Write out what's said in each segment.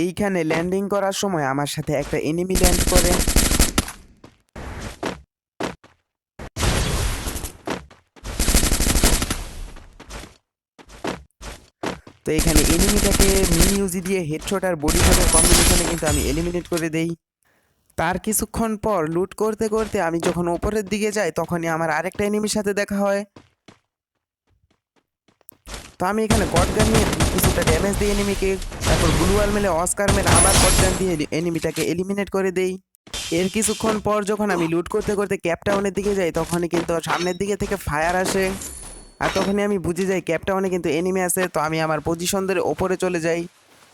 এইখানে ল্যান্ডিং করার সময় আমার সাথে একটা এনিমি ল্যান্ড করে। তো এখানে এনিমিটাকে মিনি ইউজি দিয়ে হেডশট আর বডি শটের কম্বিনেশনে কিন্তু আমি এলিমিনেট করে দেই। তার কিছুক্ষণ পর লুট করতে করতে আমি যখন উপরের দিকে যাই তখনই আমার আরেকটা এনিমির সাথে দেখা হয়। তো আমি এখানে গটগান নিয়ে কিছুটা ড্যামেজ দিই এনিমিকে, তারপর গ্লুয়াল মেলে অস্কার মেলে আবার গটগান দিয়ে এনিমিটাকে এলিমিনেট করে দেই। এর কিছুক্ষণ পর যখন আমি লুট করতে করতে ক্যাপটাউনের দিকে যাই তখনই কিন্তু সামনের দিকে থেকে ফায়ার আসে, আর তখনই আমি বুঝে যাই ক্যাপটাউনে কিন্তু এনিমি আছে। তো আমি আমার পজিশন ধরে ওপরে চলে যাই।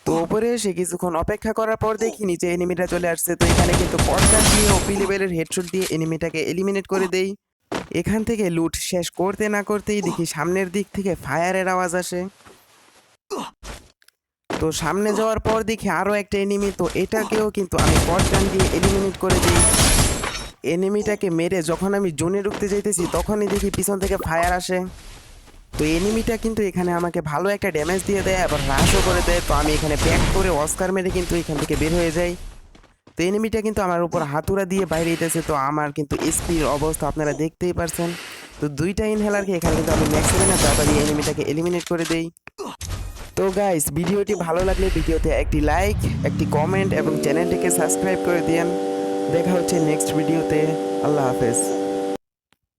তো ওপরে এসে কিছুক্ষণ অপেক্ষা করার পর দেখি নিচে এনিমিটা চলে আসছে। তো এখানে কিন্তু গটগান দিয়ে ওপি লেভেলের হেডশট দিয়ে এনিমিটাকে এলিমিনেট করে দেই। এখান থেকে লুট শেষ করতে না করতেই দেখি সামনের দিক থেকে ফায়ারের আওয়াজ আসে। তো সামনে যাওয়ার পর দেখি আরও একটা এনিমি। তো এটাকেও কিন্তু আমি গটগান দিয়ে এলিমিনেট করে দিই। এনিমিটাকে মেরে যখন আমি জোনে ঢুকতে যাইতেছি তখনই দেখি পিছন থেকে ফায়ার আসে। তো এনিমিটা কিন্তু এখানে আমাকে ভালো একটা ড্যামেজ দিয়ে দেয়, আবার হ্রাসও করে দেয়। তো আমি এখানে ব্যাক করে অস্কার মেরে কিন্তু এখান থেকে বের হয়ে যাই। তো এনিমিটা কিন্তু আমার উপর হাতুড়া দিয়ে বাইরে যেতেছে। তো আমার কিন্তু এসপির অবস্থা আপনারা দেখতেই পারছেন। তো দুইটা ইনহেলারকে এখানে কিন্তু আমি ম্যাক্সিমাম তাড়াতাড়ি এনিমিটাকে এলিমিনেট করে দেই। তো গাইস, ভিডিওটি ভালো লাগলে ভিডিওতে একটি লাইক, একটি কমেন্ট এবং চ্যানেলটিকে সাবস্ক্রাইব করে দিন। দেখা হচ্ছে নেক্সট ভিডিওতে। আল্লাহ হাফেজ।